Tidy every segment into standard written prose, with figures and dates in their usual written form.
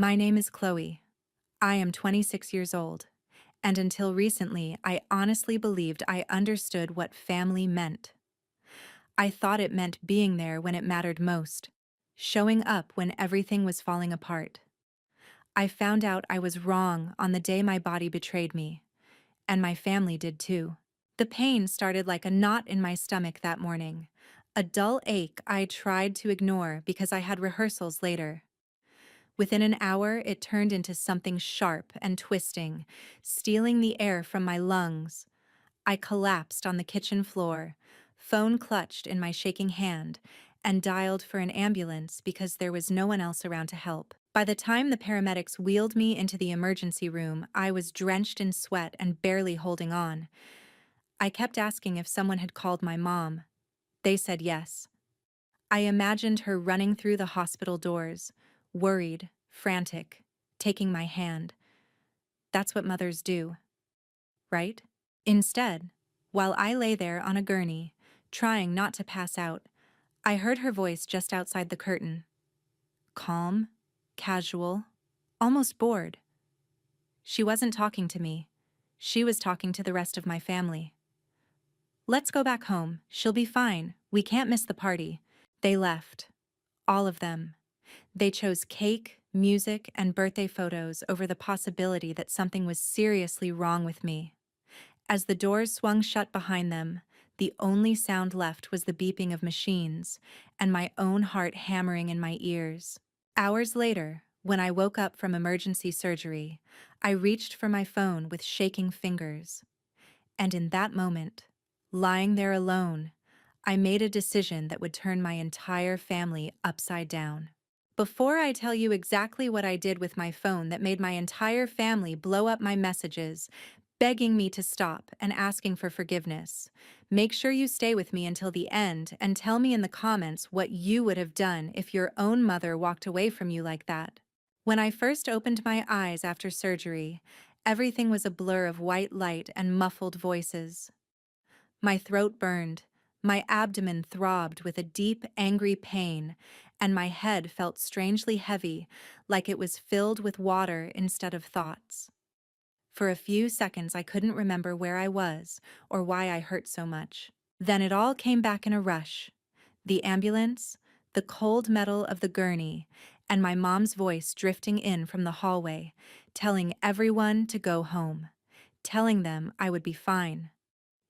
My name is Chloe. I am 26 years old, and until recently, I honestly believed I understood what family meant. I thought it meant being there when it mattered most, showing up when everything was falling apart. I found out I was wrong on the day my body betrayed me, and my family did too. The pain started like a knot in my stomach that morning, a dull ache I tried to ignore because I had rehearsals later. Within an hour, it turned into something sharp and twisting, stealing the air from my lungs. I collapsed on the kitchen floor, phone clutched in my shaking hand, and dialed for an ambulance because there was no one else around to help. By the time the paramedics wheeled me into the emergency room, I was drenched in sweat and barely holding on. I kept asking if someone had called my mom. They said yes. I imagined her running through the hospital doors, worried, frantic, taking my hand. That's what mothers do, right? Instead, while I lay there on a gurney, trying not to pass out, I heard her voice just outside the curtain. Calm, casual, almost bored. She wasn't talking to me. She was talking to the rest of my family. Let's go back home. She'll be fine. We can't miss the party. They left. All of them. They chose cake, music, and birthday photos over the possibility that something was seriously wrong with me. As the doors swung shut behind them, the only sound left was the beeping of machines and my own heart hammering in my ears. Hours later, when I woke up from emergency surgery, I reached for my phone with shaking fingers. And in that moment, lying there alone, I made a decision that would turn my entire family upside down. Before I tell you exactly what I did with my phone that made my entire family blow up my messages, begging me to stop and asking for forgiveness, make sure you stay with me until the end and tell me in the comments what you would have done if your own mother walked away from you like that. When I first opened my eyes after surgery, everything was a blur of white light and muffled voices. My throat burned, my abdomen throbbed with a deep, angry pain, and my head felt strangely heavy, like it was filled with water instead of thoughts. For a few seconds I couldn't remember where I was or why I hurt so much. Then it all came back in a rush. The ambulance, the cold metal of the gurney, and my mom's voice drifting in from the hallway, telling everyone to go home, telling them I would be fine,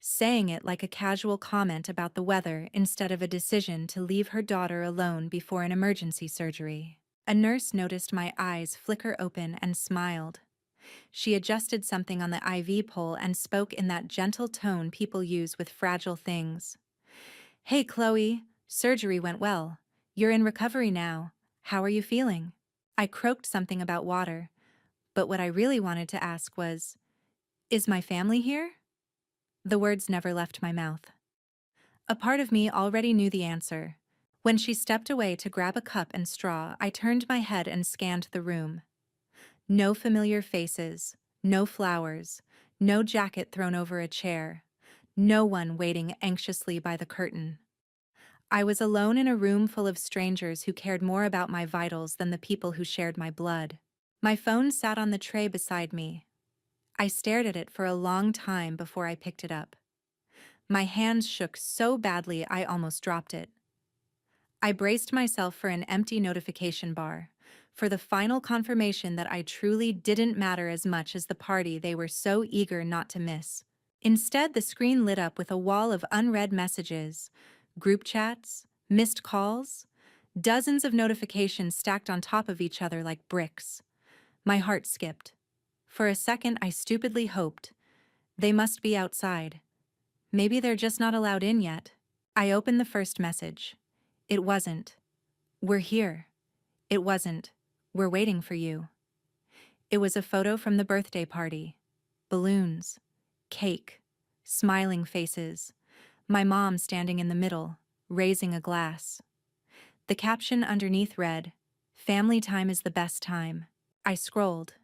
saying it like a casual comment about the weather instead of a decision to leave her daughter alone before an emergency surgery. A nurse noticed my eyes flicker open and smiled. She adjusted something on the IV pole and spoke in that gentle tone people use with fragile things. Hey, Chloe, surgery went well. You're in recovery now. How are you feeling? I croaked something about water, but what I really wanted to ask was, is my family here? The words never left my mouth. A part of me already knew the answer. When she stepped away to grab a cup and straw, I turned my head and scanned the room. No familiar faces, no flowers, no jacket thrown over a chair, no one waiting anxiously by the curtain. I was alone in a room full of strangers who cared more about my vitals than the people who shared my blood. My phone sat on the tray beside me. I stared at it for a long time before I picked it up. My hands shook so badly I almost dropped it. I braced myself for an empty notification bar, for the final confirmation that I truly didn't matter as much as the party they were so eager not to miss. Instead, the screen lit up with a wall of unread messages, group chats, missed calls, dozens of notifications stacked on top of each other like bricks. My heart skipped. For a second, I stupidly hoped, they must be outside. Maybe they're just not allowed in yet. I opened the first message. It wasn't, "We're here." It wasn't, "We're waiting for you." It was a photo from the birthday party. Balloons, cake, smiling faces, my mom standing in the middle, raising a glass. The caption underneath read, "Family time is the best time." I scrolled.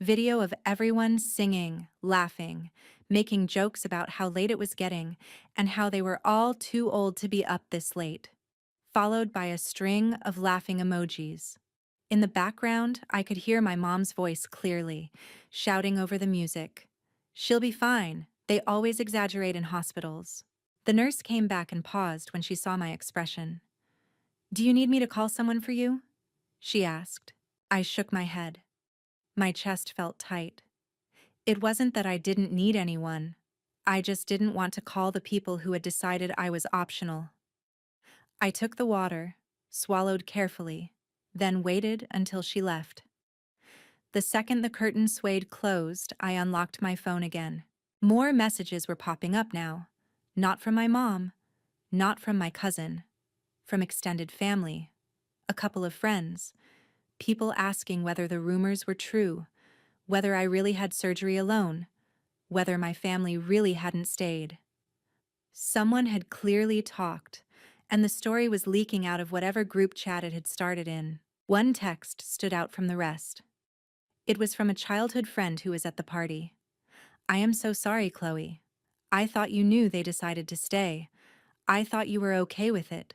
Video of everyone singing, laughing, making jokes about how late it was getting and how they were all too old to be up this late, followed by a string of laughing emojis. In the background, I could hear my mom's voice clearly, shouting over the music. "She'll be fine. They always exaggerate in hospitals." The nurse came back and paused when she saw my expression. "Do you need me to call someone for you?" she asked. I shook my head. My chest felt tight. It wasn't that I didn't need anyone. I just didn't want to call the people who had decided I was optional. I took the water, swallowed carefully, then waited until she left. The second the curtain swayed closed, I unlocked my phone again. More messages were popping up now. Not from my mom, not from my cousin, from extended family, a couple of friends, people asking whether the rumors were true, whether I really had surgery alone, whether my family really hadn't stayed. Someone had clearly talked, and the story was leaking out of whatever group chat it had started in. One text stood out from the rest. It was from a childhood friend who was at the party. "I am so sorry, Chloe. I thought you knew they decided to stay. I thought you were okay with it.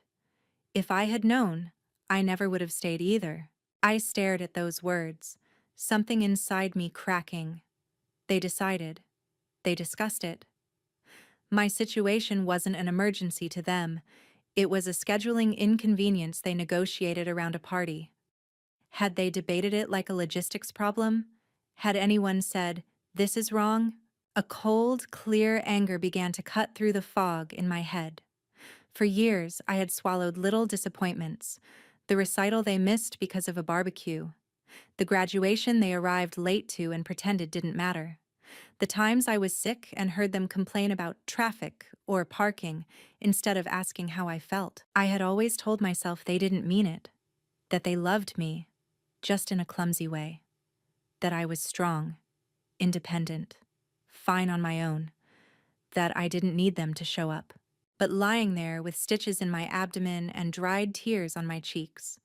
If I had known, I never would have stayed either." I stared at those words, something inside me cracking. They decided. They discussed it. My situation wasn't an emergency to them. It was a scheduling inconvenience they negotiated around a party. Had they debated it like a logistics problem? Had anyone said, "This is wrong"? A cold, clear anger began to cut through the fog in my head. For years, I had swallowed little disappointments. The recital they missed because of a barbecue. The graduation they arrived late to and pretended didn't matter. The times I was sick and heard them complain about traffic or parking instead of asking how I felt. I had always told myself they didn't mean it, that they loved me, just in a clumsy way, that I was strong, independent, fine on my own, that I didn't need them to show up. But lying there with stitches in my abdomen and dried tears on my cheeks,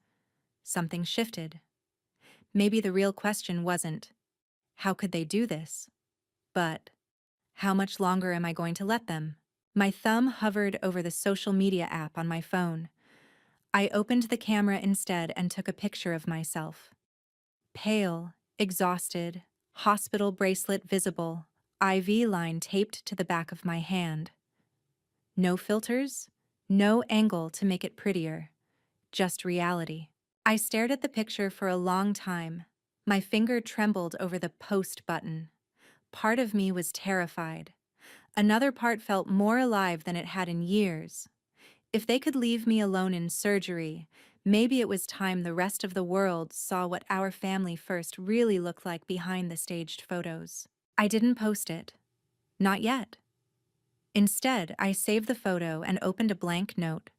something shifted. Maybe the real question wasn't, how could they do this? But, how much longer am I going to let them? My thumb hovered over the social media app on my phone. I opened the camera instead and took a picture of myself. Pale, exhausted, hospital bracelet visible, IV line taped to the back of my hand. No filters, no angle to make it prettier, just reality. I stared at the picture for a long time. My finger trembled over the post button. Part of me was terrified. Another part felt more alive than it had in years. If they could leave me alone in surgery, maybe it was time the rest of the world saw what our family first really looked like behind the staged photos. I didn't post it. Not yet. Instead, I saved the photo and opened a blank note.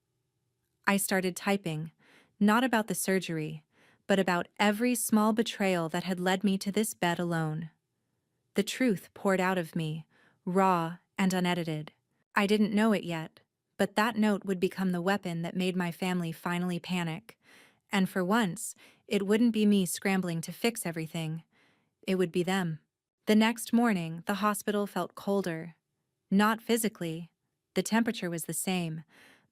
I started typing, not about the surgery, but about every small betrayal that had led me to this bed alone. The truth poured out of me, raw and unedited. I didn't know it yet, but that note would become the weapon that made my family finally panic. And for once, it wouldn't be me scrambling to fix everything. It would be them. The next morning, the hospital felt colder. Not physically, the temperature was the same,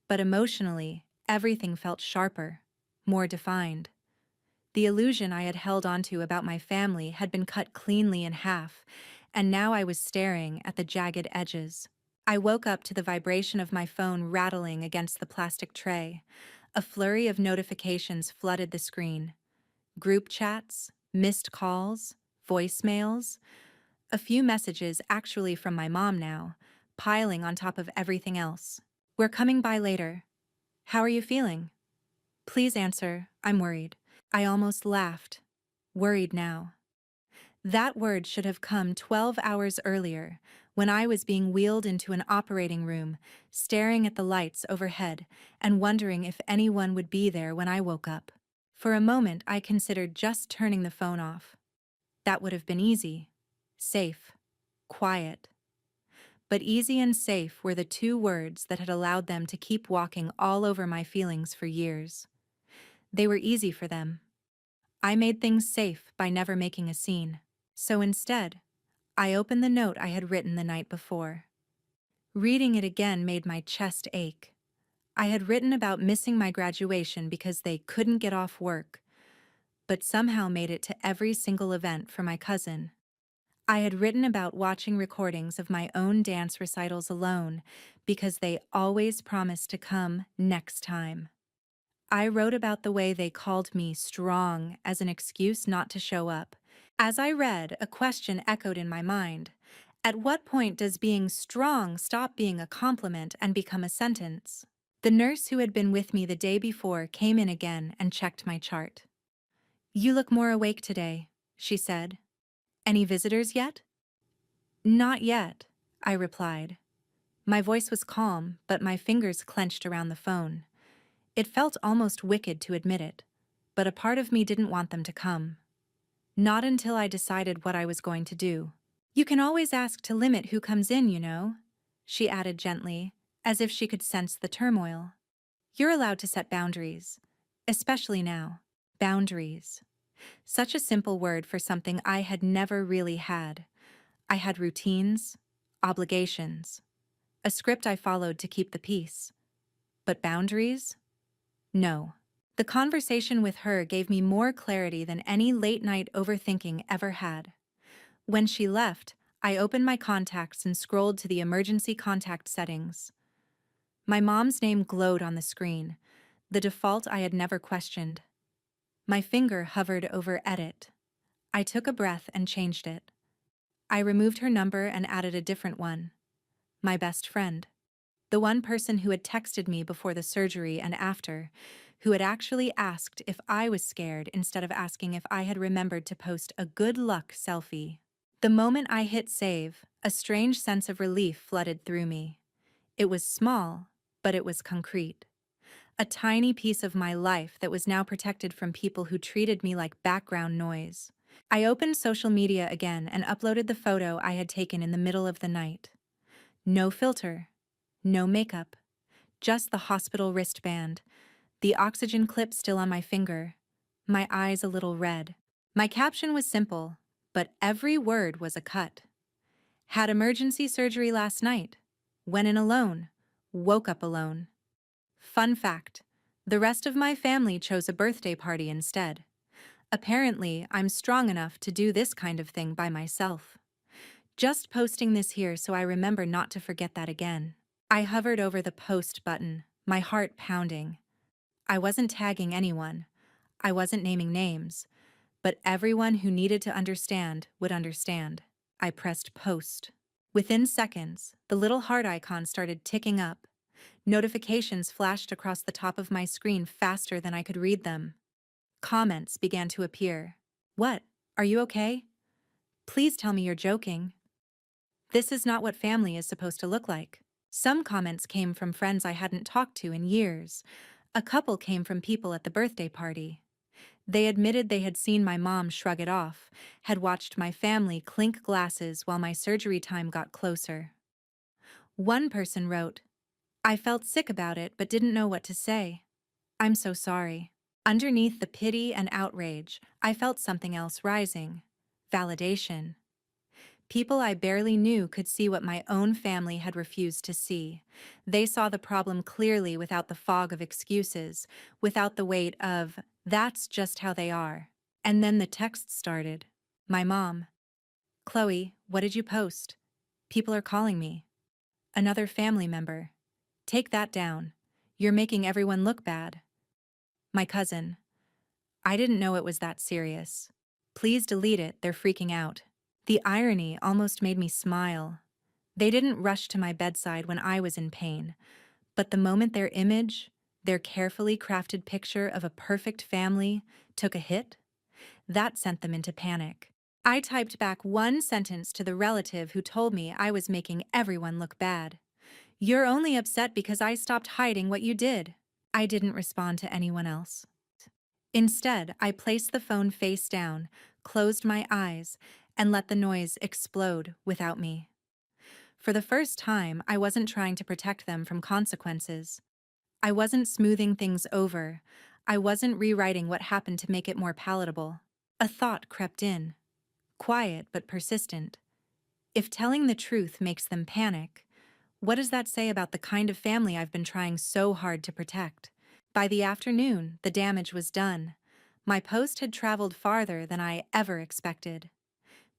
but emotionally, everything felt sharper, more defined. The illusion I had held onto about my family had been cut cleanly in half, and now I was staring at the jagged edges. I woke up to the vibration of my phone rattling against the plastic tray. A flurry of notifications flooded the screen. Group chats, missed calls, voicemails, a few messages actually from my mom now, piling on top of everything else. "We're coming by later. How are you feeling? Please answer, I'm worried." I almost laughed. Worried now. That word should have come 12 hours earlier, when I was being wheeled into an operating room, staring at the lights overhead and wondering if anyone would be there when I woke up. For a moment, I considered just turning the phone off. That would have been easy, safe, quiet. But easy and safe were the two words that had allowed them to keep walking all over my feelings for years. They were easy for them. I made things safe by never making a scene. So instead, I opened the note I had written the night before. Reading it again made my chest ache. I had written about missing my graduation because they couldn't get off work. but somehow made it to every single event for my cousin. I had written about watching recordings of my own dance recitals alone because they always promised to come next time. I wrote about the way they called me strong as an excuse not to show up. As I read, a question echoed in my mind. At what point does being strong stop being a compliment and become a sentence? The nurse who had been with me the day before came in again and checked my chart. "You look more awake today," she said. "Any visitors yet?" "Not yet," I replied. My voice was calm, but my fingers clenched around the phone. It felt almost wicked to admit it, but a part of me didn't want them to come. Not until I decided what I was going to do. "You can always ask to limit who comes in, you know," she added gently, as if she could sense the turmoil. "You're allowed to set boundaries, especially now." Boundaries. Such a simple word for something I had never really had. I had routines, obligations, a script I followed to keep the peace. But boundaries? No. The conversation with her gave me more clarity than any late-night overthinking ever had. When she left, I opened my contacts and scrolled to the emergency contact settings. My mom's name glowed on the screen, the default I had never questioned. My finger hovered over Edit. I took a breath and changed it. I removed her number and added a different one. My best friend. The one person who had texted me before the surgery and after, who had actually asked if I was scared instead of asking if I had remembered to post a good luck selfie. The moment I hit save, a strange sense of relief flooded through me. It was small, but it was concrete. A tiny piece of my life that was now protected from people who treated me like background noise. I opened social media again and uploaded the photo I had taken in the middle of the night. No filter, no makeup, just the hospital wristband, the oxygen clip still on my finger, my eyes a little red. My caption was simple, but every word was a cut. Had emergency surgery last night. Went in alone. Woke up alone. Fun fact: the rest of my family chose a birthday party instead. Apparently, I'm strong enough to do this kind of thing by myself. Just posting this here so I remember not to forget that again. I hovered over the post button, my heart pounding. I wasn't tagging anyone. I wasn't naming names. But everyone who needed to understand would understand. I pressed post. Within seconds, the little heart icon started ticking up. Notifications flashed across the top of my screen faster than I could read them. Comments began to appear. "What? Are you okay? Please tell me you're joking. This is not what family is supposed to look like." Some comments came from friends I hadn't talked to in years. A couple came from people at the birthday party. They admitted they had seen my mom shrug it off, had watched my family clink glasses while my surgery time got closer. One person wrote, "I felt sick about it but didn't know what to say. I'm so sorry." Underneath the pity and outrage, I felt something else rising. Validation. People I barely knew could see what my own family had refused to see. They saw the problem clearly without the fog of excuses, without the weight of, "That's just how they are." And then the text started. My mom. "Chloe, what did you post? People are calling me." Another family member. "Take that down. You're making everyone look bad." My cousin. "I didn't know it was that serious. Please delete it, they're freaking out." The irony almost made me smile. They didn't rush to my bedside when I was in pain, but the moment their image, their carefully crafted picture of a perfect family, took a hit, that sent them into panic. I typed back one sentence to the relative who told me I was making everyone look bad. "You're only upset because I stopped hiding what you did." I didn't respond to anyone else. Instead, I placed the phone face down, closed my eyes, and let the noise explode without me. For the first time, I wasn't trying to protect them from consequences. I wasn't smoothing things over. I wasn't rewriting what happened to make it more palatable. A thought crept in, quiet but persistent. If telling the truth makes them panic, what does that say about the kind of family I've been trying so hard to protect? By the afternoon, the damage was done. My post had traveled farther than I ever expected.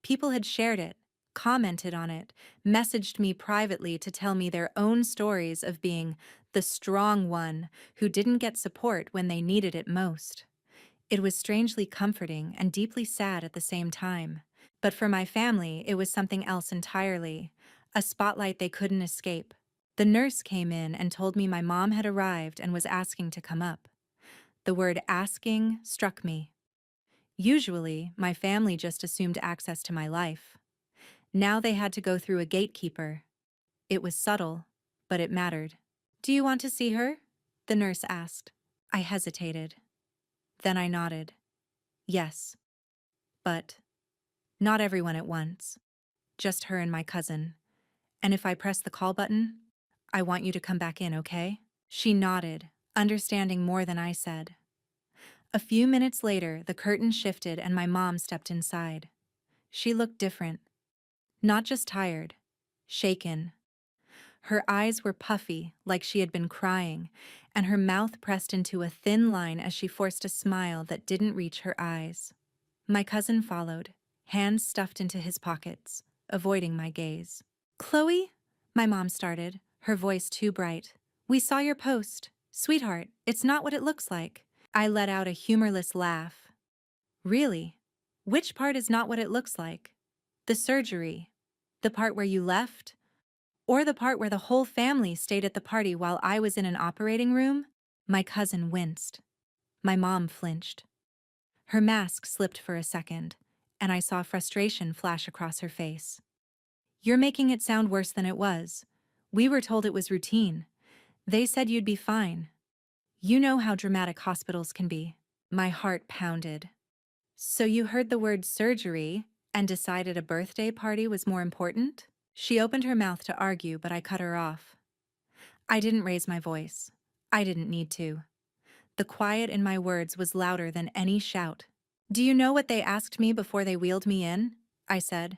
People had shared it, commented on it, messaged me privately to tell me their own stories of being the strong one who didn't get support when they needed it most. It was strangely comforting and deeply sad at the same time. But for my family, it was something else entirely, a spotlight they couldn't escape. The nurse came in and told me my mom had arrived and was asking to come up. The word asking struck me. Usually, my family just assumed access to my life. Now they had to go through a gatekeeper. It was subtle, but it mattered. "Do you want to see her?" the nurse asked. I hesitated. Then I nodded. Yes, but not everyone at once. Just her and my cousin. And if I press the call button, I want you to come back in, okay? She nodded, understanding more than I said. A few minutes later, the curtain shifted and my mom stepped inside. She looked different. Not just tired, shaken. Her eyes were puffy, like she had been crying, and her mouth pressed into a thin line as she forced a smile that didn't reach her eyes. My cousin followed, hands stuffed into his pockets, avoiding my gaze. "Chloe?" My mom started, her voice too bright. "We saw your post. Sweetheart, it's not what it looks like." I let out a humorless laugh. "Really? Which part is not what it looks like? The surgery? The part where you left? Or the part where the whole family stayed at the party while I was in an operating room?" My cousin winced. My mom flinched. Her mask slipped for a second, and I saw frustration flash across her face. "You're making it sound worse than it was. We were told it was routine. They said you'd be fine. You know how dramatic hospitals can be." My heart pounded. "So you heard the word surgery and decided a birthday party was more important?" She opened her mouth to argue, but I cut her off. I didn't raise my voice. I didn't need to. The quiet in my words was louder than any shout. "Do you know what they asked me before they wheeled me in?" I said.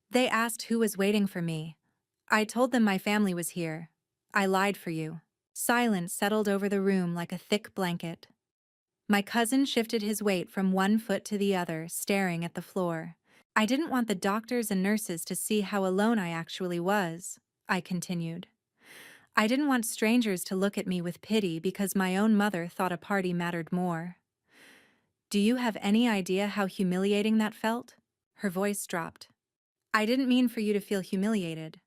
"They asked who was waiting for me. I told them my family was here. I lied for you." Silence settled over the room like a thick blanket. My cousin shifted his weight from one foot to the other, staring at the floor. "I didn't want the doctors and nurses to see how alone I actually was," I continued. "I didn't want strangers to look at me with pity because my own mother thought a party mattered more." "Do you have any idea how humiliating that felt?" Her voice dropped. "I didn't mean for you to feel humiliated.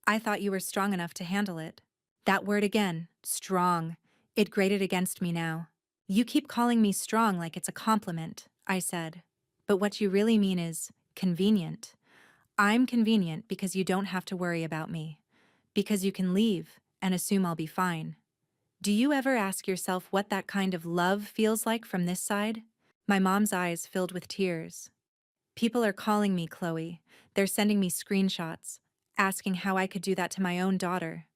I thought you were strong enough to handle it." That word again, strong. It grated against me now. "You keep calling me strong like it's a compliment," I said. "But what you really mean is convenient. I'm convenient because you don't have to worry about me. Because you can leave and assume I'll be fine. Do you ever ask yourself what that kind of love feels like from this side?" My mom's eyes filled with tears. "People are calling me Chloe. They're sending me screenshots, asking how I could do that to my own daughter.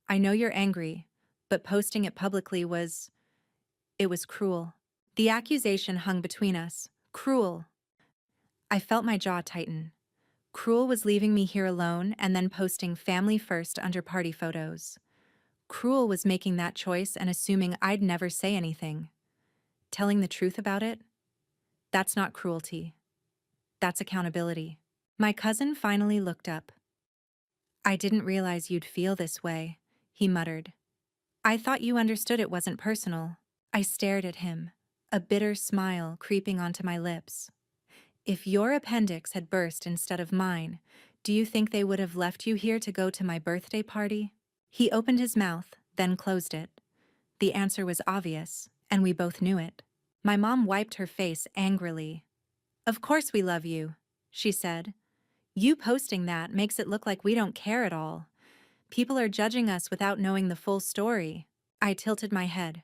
I know you're angry, but posting it publicly it was cruel." The accusation hung between us. Cruel. I felt my jaw tighten. Cruel was leaving me here alone and then posting family first under party photos. Cruel was making that choice and assuming I'd never say anything. Telling the truth about it? That's not cruelty. That's accountability. My cousin finally looked up. "I didn't realize you'd feel this way," he muttered. "I thought you understood it wasn't personal." I stared at him, a bitter smile creeping onto my lips. "If your appendix had burst instead of mine, do you think they would have left you here to go to my birthday party?" He opened his mouth, then closed it. The answer was obvious, and we both knew it. My mom wiped her face angrily. "Of course we love you," she said. "You posting that makes it look like we don't care at all. People are judging us without knowing the full story." I tilted my head.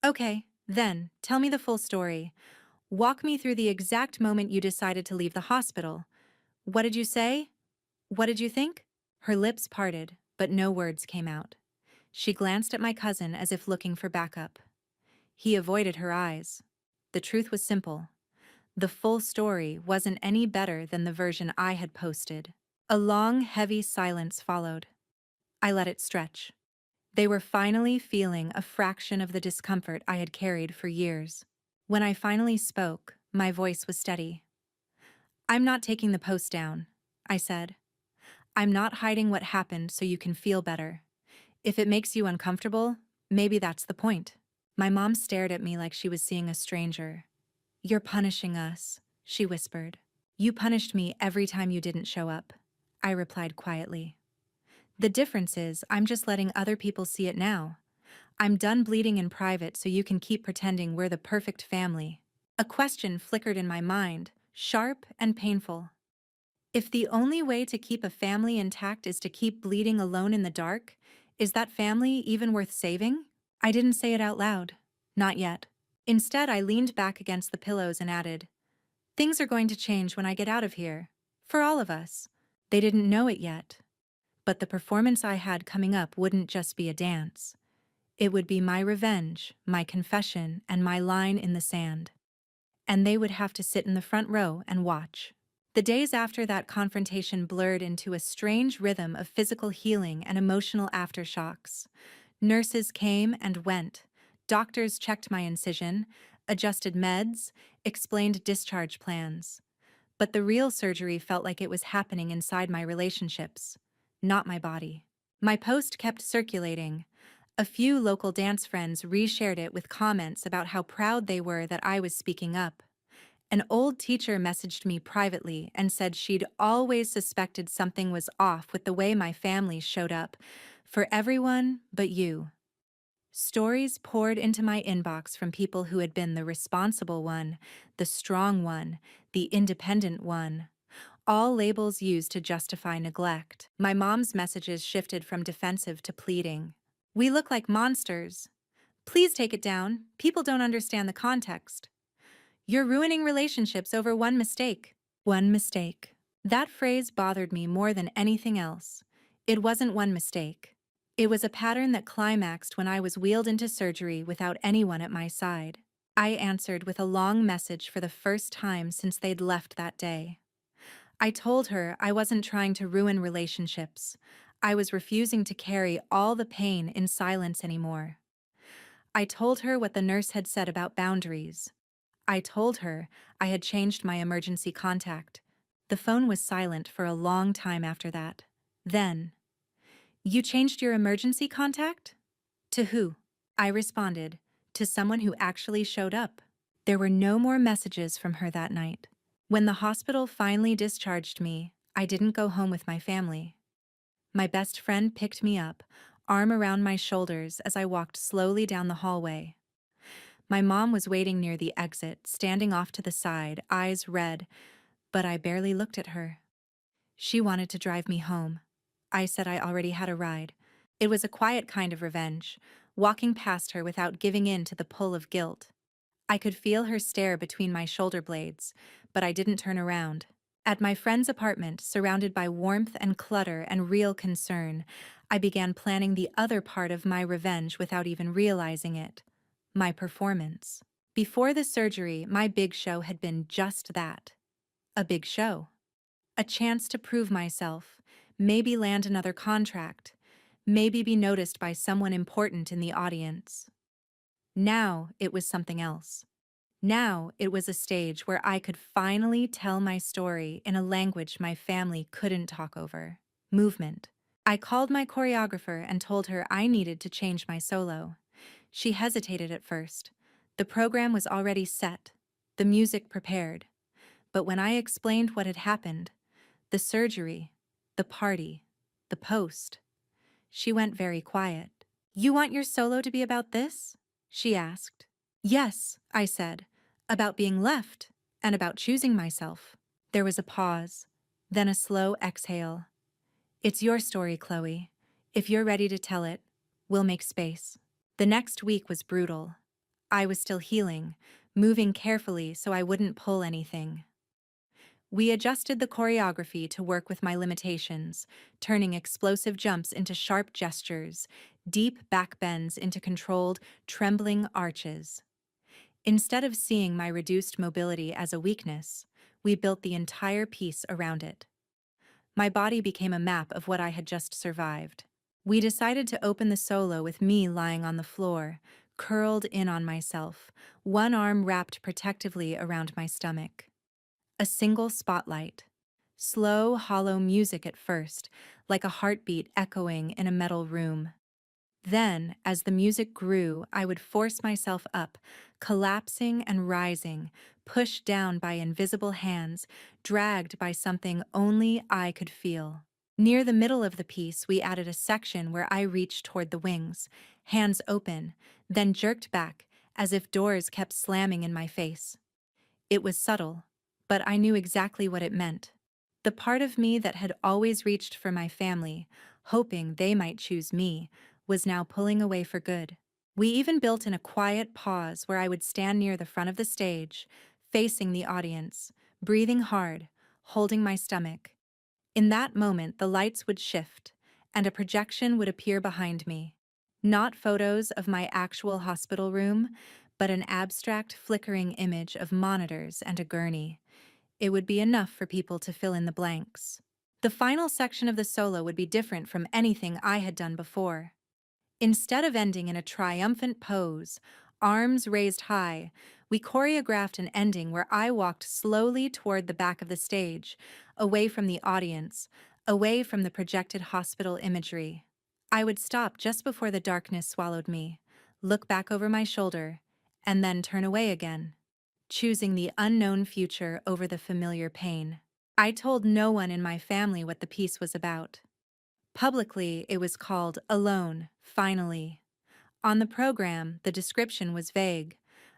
"Okay, then, tell me the full story. Walk me through the exact moment you decided to leave the hospital. What did you say? What did you think?" Her lips parted, but no words came out. She glanced at my cousin as if looking for backup. He avoided her eyes. The truth was simple. The full story wasn't any better than the version I had posted. A long, heavy silence followed. I let it stretch. They were finally feeling a fraction of the discomfort I had carried for years. When I finally spoke, my voice was steady. I'm not taking the post down, I said. I'm not hiding what happened so you can feel better. If it makes you uncomfortable, maybe that's the point. My mom stared at me like she was seeing a stranger. You're punishing us, she whispered. You punished me every time you didn't show up, I replied quietly. The difference is I'm just letting other people see it now. I'm done bleeding in private so you can keep pretending we're the perfect family. A question flickered in my mind, sharp and painful. If the only way to keep a family intact is to keep bleeding alone in the dark, is that family even worth saving? I didn't say it out loud. Not yet. Instead, I leaned back against the pillows and added, things are going to change when I get out of here. For all of us. They didn't know it yet. But the performance I had coming up wouldn't just be a dance. It would be my revenge, my confession, and my line in the sand. And they would have to sit in the front row and watch. The days after that confrontation blurred into a strange rhythm of physical healing and emotional aftershocks. Nurses came and went. Doctors checked my incision, adjusted meds, explained discharge plans. But the real surgery felt like it was happening inside my relationships, not my body. My post kept circulating. A few local dance friends reshared it with comments about how proud they were that I was speaking up. An old teacher messaged me privately and said she'd always suspected something was off with the way my family showed up, for everyone but you. Stories poured into my inbox from people who had been the responsible one, the strong one, the independent one. All labels used to justify neglect. My mom's messages shifted from defensive to pleading. We look like monsters. Please take it down. People don't understand the context. You're ruining relationships over one mistake. One mistake. That phrase bothered me more than anything else. It wasn't one mistake. It was a pattern that climaxed when I was wheeled into surgery without anyone at my side. I answered with a long message for the first time since they'd left that day. I told her I wasn't trying to ruin relationships. I was refusing to carry all the pain in silence anymore. I told her what the nurse had said about boundaries. I told her I had changed my emergency contact. The phone was silent for a long time after that. Then, you changed your emergency contact? To who? I responded, to someone who actually showed up. There were no more messages from her that night. When the hospital finally discharged me, I didn't go home with my family. My best friend picked me up, arm around my shoulders as I walked slowly down the hallway. My mom was waiting near the exit, standing off to the side, eyes red, but I barely looked at her. She wanted to drive me home. I said I already had a ride. It was a quiet kind of revenge, walking past her without giving in to the pull of guilt. I could feel her stare between my shoulder blades, but I didn't turn around. At my friend's apartment, surrounded by warmth and clutter and real concern, I began planning the other part of my revenge without even realizing it. My performance. Before the surgery, my big show had been just that. A big show. A chance to prove myself, maybe land another contract, maybe be noticed by someone important in the audience. Now it was something else. Now it was a stage where I could finally tell my story in a language my family couldn't talk over. Movement. I called my choreographer and told her I needed to change my solo. She hesitated at first. The program was already set, the music prepared. But when I explained what had happened, the surgery, the party, the post, she went very quiet. You want your solo to be about this? She asked. Yes, I said, about being left and about choosing myself. There was a pause, then a slow exhale. It's your story, Chloe. If you're ready to tell it, we'll make space. The next week was brutal. I was still healing, moving carefully so I wouldn't pull anything. We adjusted the choreography to work with my limitations, turning explosive jumps into sharp gestures, deep back bends into controlled, trembling arches. Instead of seeing my reduced mobility as a weakness, we built the entire piece around it. My body became a map of what I had just survived. We decided to open the solo with me lying on the floor, curled in on myself, one arm wrapped protectively around my stomach. A single spotlight. Slow, hollow music at first, like a heartbeat echoing in a metal room. Then, as the music grew, I would force myself up, collapsing and rising, pushed down by invisible hands, dragged by something only I could feel. Near the middle of the piece, we added a section where I reached toward the wings, hands open, then jerked back, as if doors kept slamming in my face. It was subtle, but I knew exactly what it meant. The part of me that had always reached for my family, hoping they might choose me, was now pulling away for good. We even built in a quiet pause where I would stand near the front of the stage, facing the audience, breathing hard, holding my stomach. In that moment, the lights would shift, and a projection would appear behind me. Not photos of my actual hospital room, but an abstract, flickering image of monitors and a gurney. It would be enough for people to fill in the blanks. The final section of the solo would be different from anything I had done before. Instead of ending in a triumphant pose, arms raised high, we choreographed an ending where I walked slowly toward the back of the stage, away from the audience, away from the projected hospital imagery. I would stop just before the darkness swallowed me, look back over my shoulder, and then turn away again, choosing the unknown future over the familiar pain. I told no one in my family what the piece was about. Publicly, it was called Alone, Finally. On the program, the description was vague.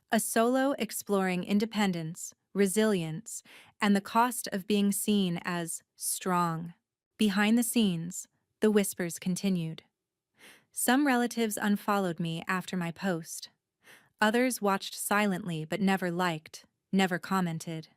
A solo exploring independence, resilience, and the cost of being seen as strong. Behind the scenes, the whispers continued. Some relatives unfollowed me after my post. Others watched silently but never liked, never commented.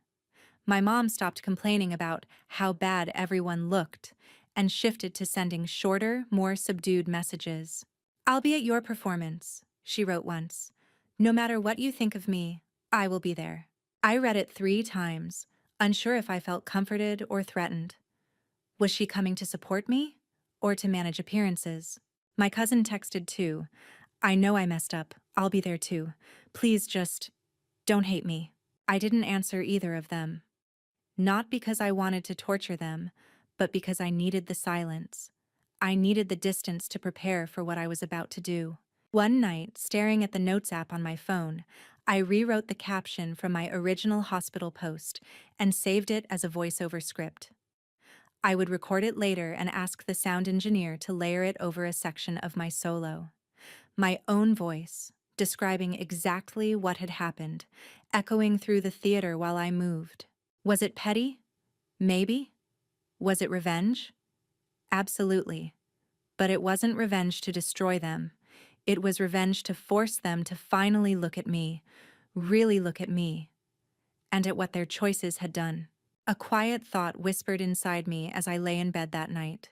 My mom stopped complaining about how bad everyone looked and shifted to sending shorter, more subdued messages. "I'll be at your performance," she wrote once. "No matter what you think of me, I will be there." I read it 3 times, unsure if I felt comforted or threatened. Was she coming to support me or to manage appearances? My cousin texted too. "I know I messed up. I'll be there too. Please just don't hate me." I didn't answer either of them. Not because I wanted to torture them, but because I needed the silence. I needed the distance to prepare for what I was about to do. One night, staring at the Notes app on my phone, I rewrote the caption from my original hospital post and saved it as a voiceover script. I would record it later and ask the sound engineer to layer it over a section of my solo. My own voice, describing exactly what had happened, echoing through the theater while I moved. Was it petty? Maybe. Was it revenge? Absolutely. But it wasn't revenge to destroy them. It was revenge to force them to finally look at me, really look at me, and at what their choices had done. A quiet thought whispered inside me as I lay in bed that night.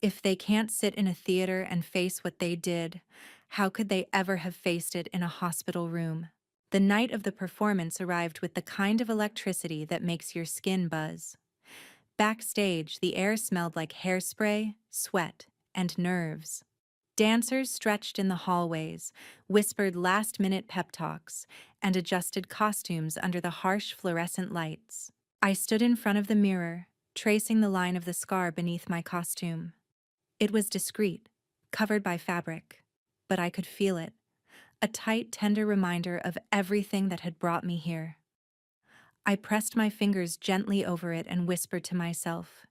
If they can't sit in a theater and face what they did, how could they ever have faced it in a hospital room? The night of the performance arrived with the kind of electricity that makes your skin buzz. Backstage, the air smelled like hairspray, sweat, and nerves. Dancers stretched in the hallways, whispered last-minute pep talks, and adjusted costumes under the harsh fluorescent lights. I stood in front of the mirror, tracing the line of the scar beneath my costume. It was discreet, covered by fabric, but I could feel it, a tight, tender reminder of everything that had brought me here. I pressed my fingers gently over it and whispered to myself,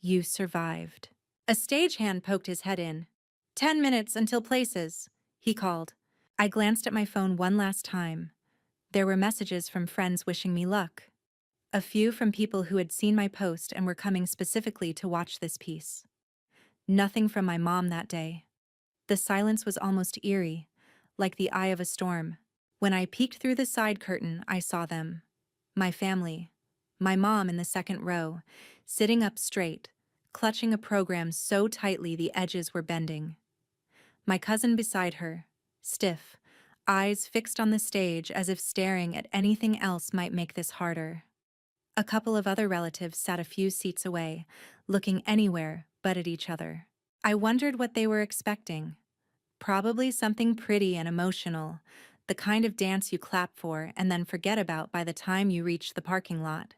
"You survived." A stagehand poked his head in. "10 minutes until places," he called. I glanced at my phone one last time. There were messages from friends wishing me luck. A few from people who had seen my post and were coming specifically to watch this piece. Nothing from my mom that day. The silence was almost eerie, like the eye of a storm. When I peeked through the side curtain, I saw them. My family. My mom in the second row, sitting up straight, clutching a program so tightly the edges were bending. My cousin beside her, stiff, eyes fixed on the stage as if staring at anything else might make this harder. A couple of other relatives sat a few seats away, looking anywhere but at each other. I wondered what they were expecting. Probably something pretty and emotional, the kind of dance you clap for and then forget about by the time you reach the parking lot.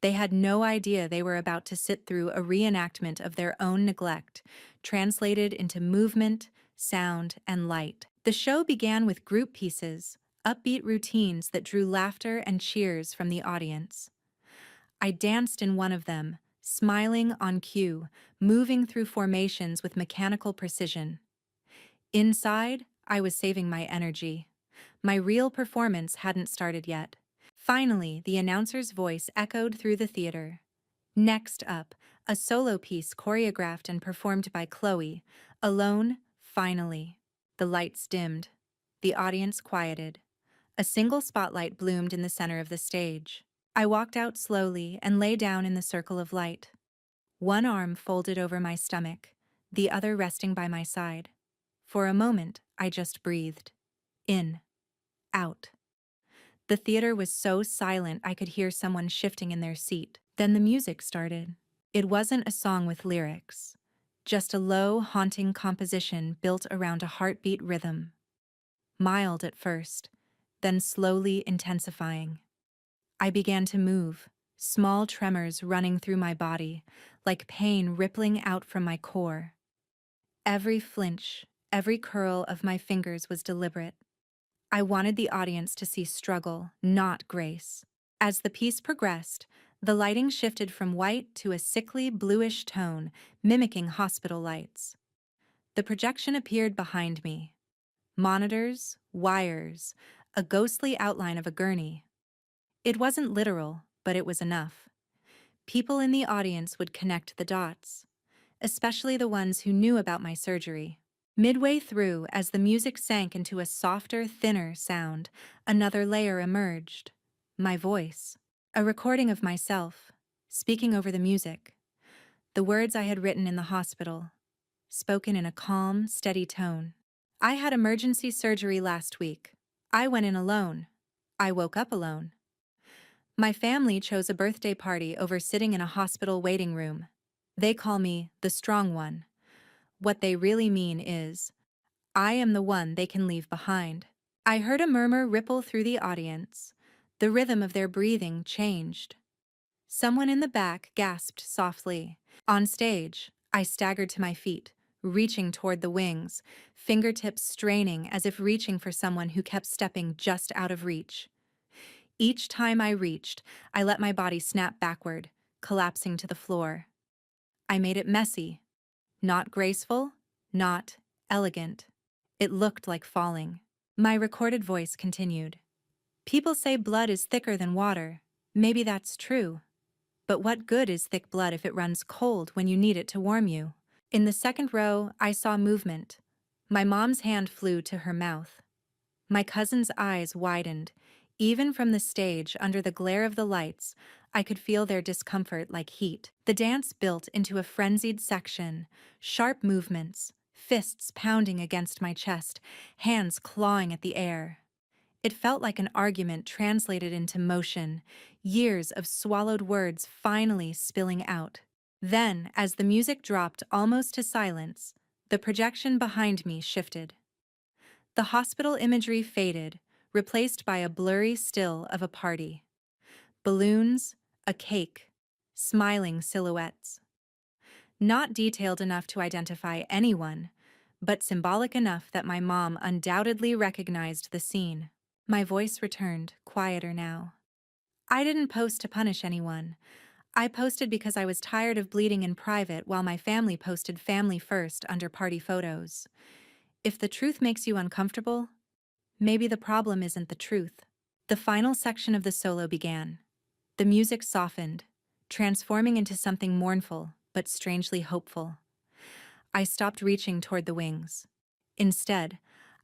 They had no idea they were about to sit through a reenactment of their own neglect, translated into movement, sound, and light. The show began with group pieces, upbeat routines that drew laughter and cheers from the audience. I danced in one of them, smiling on cue, moving through formations with mechanical precision. Inside, I was saving my energy. My real performance hadn't started yet. Finally, the announcer's voice echoed through the theater. Next up, a solo piece choreographed and performed by Chloe, alone, finally. The lights dimmed. The audience quieted. A single spotlight bloomed in the center of the stage. I walked out slowly and lay down in the circle of light. One arm folded over my stomach, the other resting by my side. For a moment, I just breathed. In. Out. The theater was so silent I could hear someone shifting in their seat. Then the music started. It wasn't a song with lyrics, just a low, haunting composition built around a heartbeat rhythm. Mild at first, then slowly intensifying. I began to move, small tremors running through my body, like pain rippling out from my core. Every flinch, every curl of my fingers was deliberate. I wanted the audience to see struggle, not grace. As the piece progressed, the lighting shifted from white to a sickly bluish tone, mimicking hospital lights. The projection appeared behind me. Monitors, wires, a ghostly outline of a gurney. It wasn't literal, but it was enough. People in the audience would connect the dots, especially the ones who knew about my surgery. Midway through, as the music sank into a softer, thinner sound, another layer emerged. My voice. A recording of myself, speaking over the music. The words I had written in the hospital, spoken in a calm, steady tone. I had emergency surgery last week. I went in alone. I woke up alone. My family chose a birthday party over sitting in a hospital waiting room. They call me the strong one. What they really mean is, I am the one they can leave behind. I heard a murmur ripple through the audience. The rhythm of their breathing changed. Someone in the back gasped softly. On stage, I staggered to my feet, reaching toward the wings, fingertips straining as if reaching for someone who kept stepping just out of reach. Each time I reached, I let my body snap backward, collapsing to the floor. I made it messy. Not graceful, not elegant. It looked like falling. My recorded voice continued. People say blood is thicker than water. Maybe that's true. But what good is thick blood if it runs cold when you need it to warm you? In the second row, I saw movement. My mom's hand flew to her mouth. My cousin's eyes widened. Even from the stage, under the glare of the lights, I could feel their discomfort like heat. The dance built into a frenzied section, sharp movements, fists pounding against my chest, hands clawing at the air. It felt like an argument translated into motion, years of swallowed words finally spilling out. Then, as the music dropped almost to silence, the projection behind me shifted. The hospital imagery faded, replaced by a blurry still of a party. Balloons, a cake, smiling silhouettes. Not detailed enough to identify anyone, but symbolic enough that my mom undoubtedly recognized the scene. My voice returned, quieter now. I didn't post to punish anyone. I posted because I was tired of bleeding in private while my family posted family first under party photos. If the truth makes you uncomfortable, maybe the problem isn't the truth. The final section of the solo began. The music softened, transforming into something mournful but strangely hopeful. I stopped reaching toward the wings. Instead,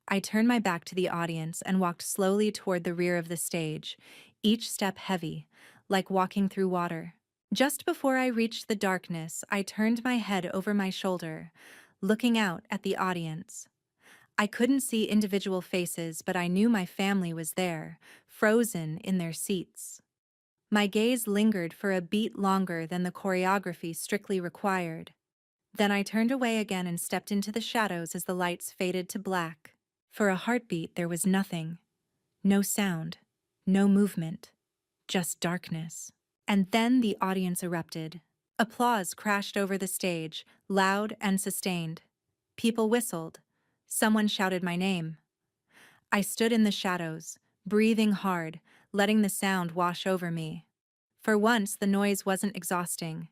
I turned my back to the audience and walked slowly toward the rear of the stage, each step heavy, like walking through water. Just before I reached the darkness, I turned my head over my shoulder, looking out at the audience. I couldn't see individual faces, but I knew my family was there, frozen in their seats. My gaze lingered for a beat longer than the choreography strictly required. Then I turned away again and stepped into the shadows as the lights faded to black. For a heartbeat, there was nothing. No sound. No movement. Just darkness. And then the audience erupted. Applause crashed over the stage, loud and sustained. People whistled. Someone shouted my name. I stood in the shadows, breathing hard, letting the sound wash over me. For once, the noise wasn't exhausting.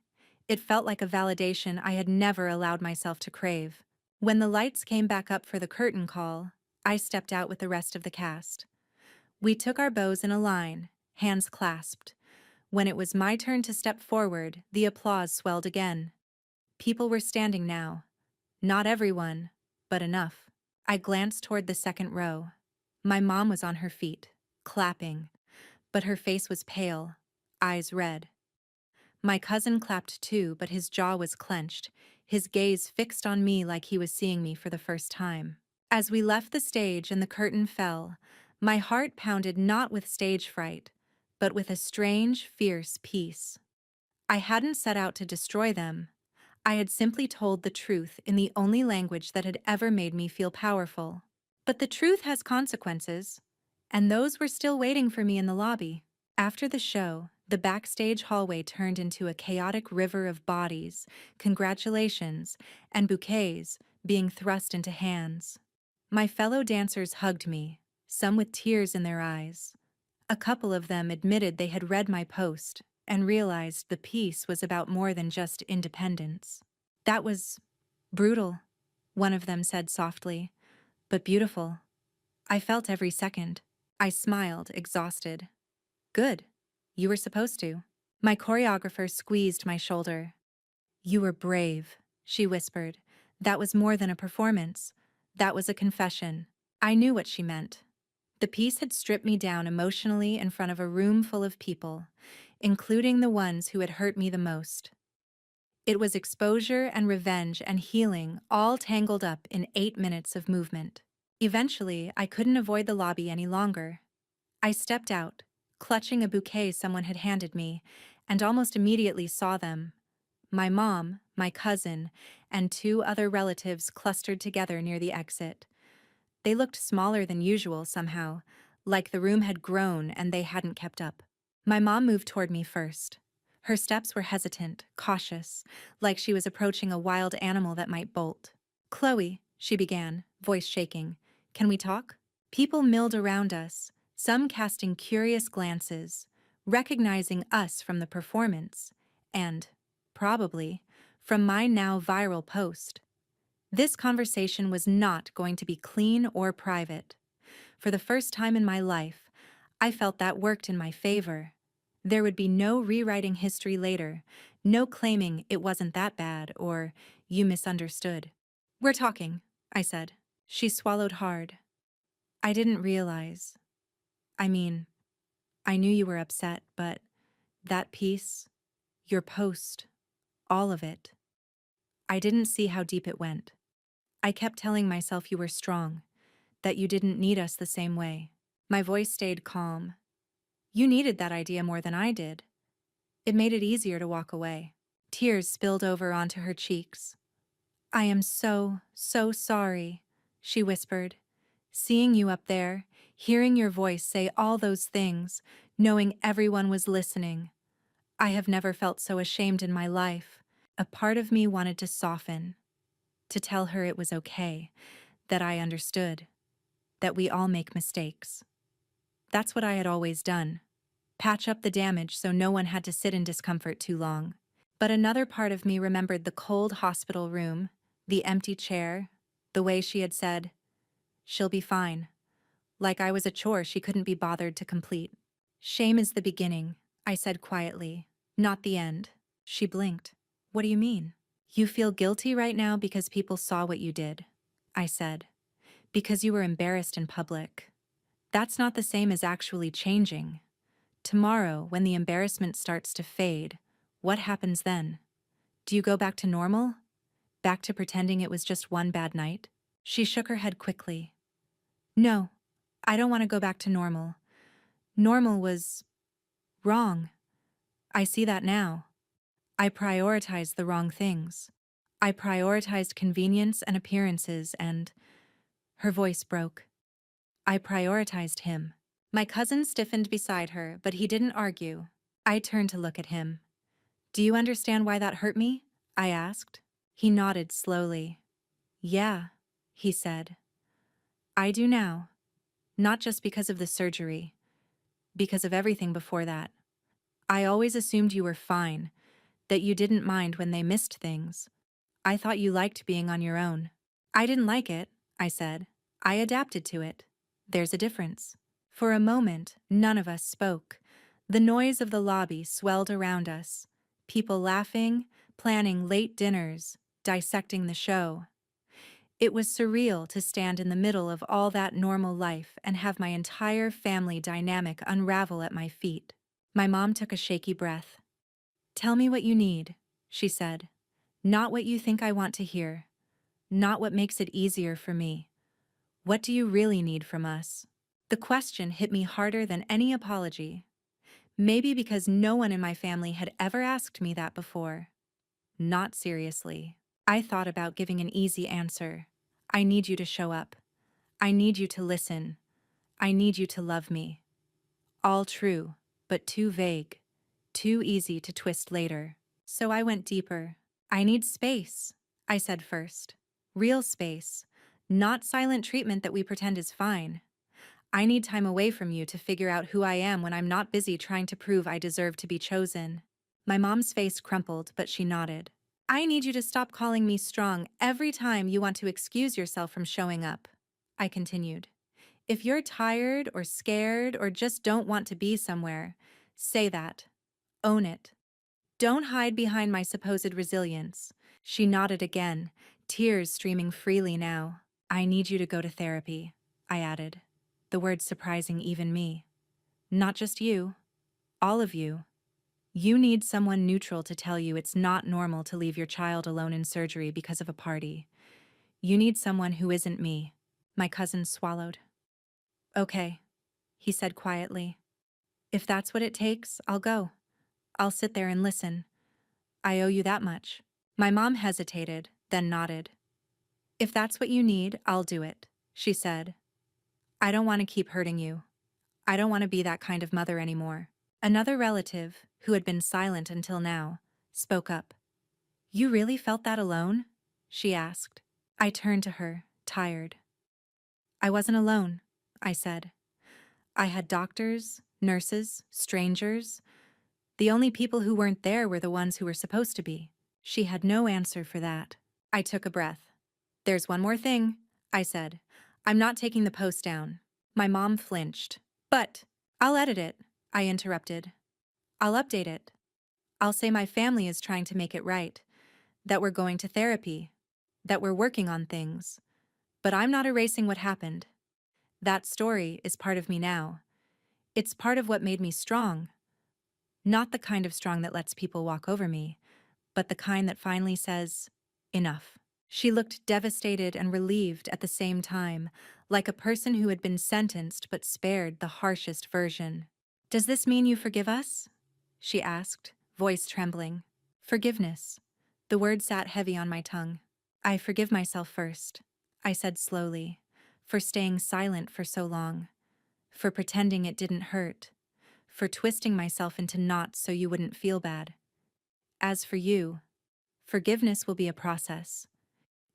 It felt like a validation I had never allowed myself to crave. When the lights came back up for the curtain call, I stepped out with the rest of the cast. We took our bows in a line, hands clasped. When it was my turn to step forward, the applause swelled again. People were standing now. Not everyone, but enough. I glanced toward the second row. My mom was on her feet, clapping, but her face was pale, eyes red. My cousin clapped too, but his jaw was clenched, his gaze fixed on me like he was seeing me for the first time. As we left the stage and the curtain fell, my heart pounded not with stage fright, but with a strange, fierce peace. I hadn't set out to destroy them. I had simply told the truth in the only language that had ever made me feel powerful. But the truth has consequences, and those were still waiting for me in the lobby. After the show, the backstage hallway turned into a chaotic river of bodies, congratulations, and bouquets being thrust into hands. My fellow dancers hugged me, some with tears in their eyes. A couple of them admitted they had read my post and realized the piece was about more than just independence. That was brutal, one of them said softly, but beautiful. I felt every second. I smiled, exhausted. Good. You were supposed to. My choreographer squeezed my shoulder. You were brave, she whispered. That was more than a performance. That was a confession. I knew what she meant. The piece had stripped me down emotionally in front of a room full of people, including the ones who had hurt me the most. It was exposure and revenge and healing all tangled up in 8 minutes of movement. Eventually, I couldn't avoid the lobby any longer. I stepped out, clutching a bouquet someone had handed me, and almost immediately saw them. My mom, my cousin, and 2 other relatives clustered together near the exit. They looked smaller than usual somehow, like the room had grown and they hadn't kept up. My mom moved toward me first. Her steps were hesitant, cautious, like she was approaching a wild animal that might bolt. Chloe, she began, voice shaking, can we talk? People milled around us, some casting curious glances, recognizing us from the performance, and, probably, from my now viral post. This conversation was not going to be clean or private. For the first time in my life, I felt that worked in my favor. There would be no rewriting history later, no claiming it wasn't that bad or you misunderstood. We're talking, I said. She swallowed hard. I didn't realize. I mean, I knew you were upset, but that piece, your post, all of it, I didn't see how deep it went. I kept telling myself you were strong, that you didn't need us the same way. My voice stayed calm. You needed that idea more than I did. It made it easier to walk away. Tears spilled over onto her cheeks. I am so, so sorry, she whispered. Seeing you up there, hearing your voice say all those things, knowing everyone was listening. I have never felt so ashamed in my life. A part of me wanted to soften, to tell her it was okay, that I understood, that we all make mistakes. That's what I had always done. Patch up the damage so no one had to sit in discomfort too long. But another part of me remembered the cold hospital room, the empty chair, the way she had said, "She'll be fine," like I was a chore she couldn't be bothered to complete. Shame is the beginning, I said quietly, not the end. She blinked. What do you mean? You feel guilty right now because people saw what you did, I said. Because you were embarrassed in public. That's not the same as actually changing. Tomorrow, when the embarrassment starts to fade, what happens then? Do you go back to normal? Back to pretending it was just one bad night? She shook her head quickly. No, I don't want to go back to normal. Normal was wrong. I see that now. I prioritized the wrong things. I prioritized convenience and appearances, and her voice broke. I prioritized him. My cousin stiffened beside her, but he didn't argue. I turned to look at him. Do you understand why that hurt me? I asked. He nodded slowly. Yeah, he said. I do now. Not just because of the surgery, because of everything before that. I always assumed you were fine, that you didn't mind when they missed things. I thought you liked being on your own. I didn't like it, I said. I adapted to it. There's a difference. For a moment, none of us spoke. The noise of the lobby swelled around us. People laughing, planning late dinners, dissecting the show. It was surreal to stand in the middle of all that normal life and have my entire family dynamic unravel at my feet. My mom took a shaky breath. Tell me what you need, she said. Not what you think I want to hear. Not what makes it easier for me. What do you really need from us? The question hit me harder than any apology. Maybe because no one in my family had ever asked me that before. Not seriously. I thought about giving an easy answer. I need you to show up. I need you to listen. I need you to love me. All true, but too vague. Too easy to twist later. So I went deeper. I need space, I said first. Real space. Not silent treatment that we pretend is fine. I need time away from you to figure out who I am when I'm not busy trying to prove I deserve to be chosen. My mom's face crumpled, but she nodded. I need you to stop calling me strong every time you want to excuse yourself from showing up, I continued. If you're tired or scared or just don't want to be somewhere, say that. Own it. Don't hide behind my supposed resilience. She nodded again, tears streaming freely now. I need you to go to therapy, I added, the word surprising even me. Not just you. All of you. You need someone neutral to tell you it's not normal to leave your child alone in surgery because of a party. You need someone who isn't me. My cousin swallowed. Okay, he said quietly. If that's what it takes, I'll go. I'll sit there and listen. I owe you that much. My mom hesitated, then nodded. If that's what you need, I'll do it, she said. I don't want to keep hurting you. I don't want to be that kind of mother anymore. Another relative, who had been silent until now, spoke up. You really felt that alone? She asked. I turned to her, tired. I wasn't alone, I said. I had doctors, nurses, strangers. The only people who weren't there were the ones who were supposed to be. She had no answer for that. I took a breath. There's one more thing, I said. I'm not taking the post down. My mom flinched. But I'll edit it, I interrupted. I'll update it. I'll say my family is trying to make it right, that we're going to therapy, that we're working on things. But I'm not erasing what happened. That story is part of me now. It's part of what made me strong. Not the kind of strong that lets people walk over me, but the kind that finally says, enough. She looked devastated and relieved at the same time, like a person who had been sentenced but spared the harshest version. Does this mean you forgive us? She asked, voice trembling. Forgiveness. The word sat heavy on my tongue. I forgive myself first, I said slowly, for staying silent for so long, for pretending it didn't hurt, for twisting myself into knots so you wouldn't feel bad. As for you, forgiveness will be a process.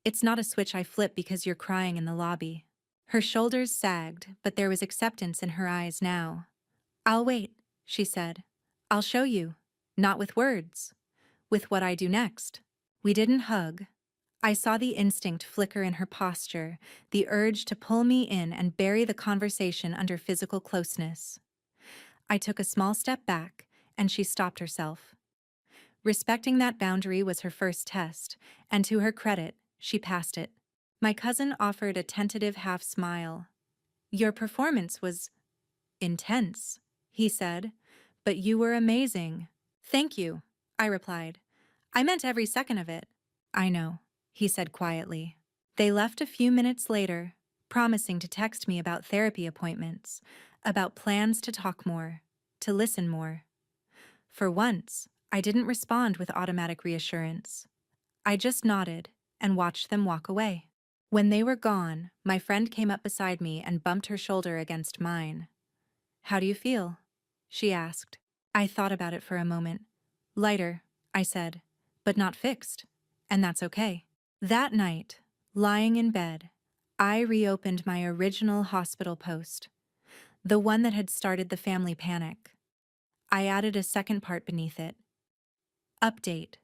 It's not a switch I flip because you're crying in the lobby. Her shoulders sagged, but there was acceptance in her eyes now. I'll wait, she said. I'll show you. Not with words. With what I do next. We didn't hug. I saw the instinct flicker in her posture, the urge to pull me in and bury the conversation under physical closeness. I took a small step back, and she stopped herself. Respecting that boundary was her first test, and to her credit, she passed it. My cousin offered a tentative half-smile. Your performance was intense, he said, but you were amazing. Thank you, I replied. I meant every second of it. I know, he said quietly. They left a few minutes later, promising to text me about therapy appointments, about plans to talk more, to listen more. For once, I didn't respond with automatic reassurance. I just nodded and watched them walk away. When they were gone, my friend came up beside me and bumped her shoulder against mine. "How do you feel?" she asked. I thought about it for a moment. "Lighter," I said, "but not fixed. And that's okay." That night, lying in bed, I reopened my original hospital post, the one that had started the family panic. I added a second part beneath it. Update.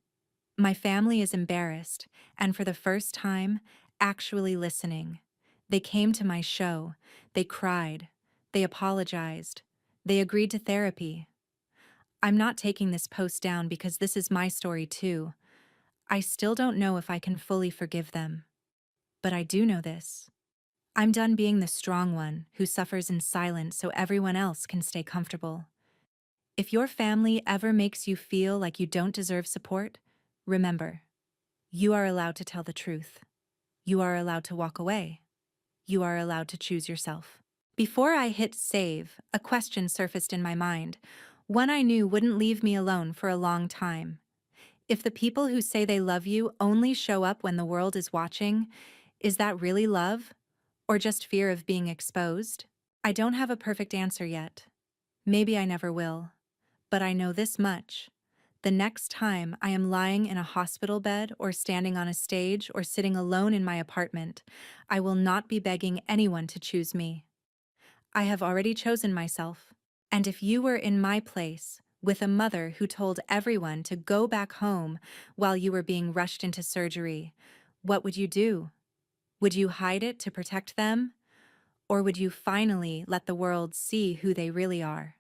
My family is embarrassed, and for the first time, actually listening. They came to my show. They cried. They apologized. They agreed to therapy. I'm not taking this post down because this is my story too. I still don't know if I can fully forgive them. But I do know this. I'm done being the strong one who suffers in silence so everyone else can stay comfortable. If your family ever makes you feel like you don't deserve support, remember, you are allowed to tell the truth. You are allowed to walk away. You are allowed to choose yourself. Before I hit save, a question surfaced in my mind, one I knew wouldn't leave me alone for a long time. If the people who say they love you only show up when the world is watching, is that really love? Or just fear of being exposed? I don't have a perfect answer yet. Maybe I never will. But I know this much. The next time I am lying in a hospital bed or standing on a stage or sitting alone in my apartment, I will not be begging anyone to choose me. I have already chosen myself. And if you were in my place, with a mother who told everyone to go back home while you were being rushed into surgery, what would you do? Would you hide it to protect them? Or would you finally let the world see who they really are?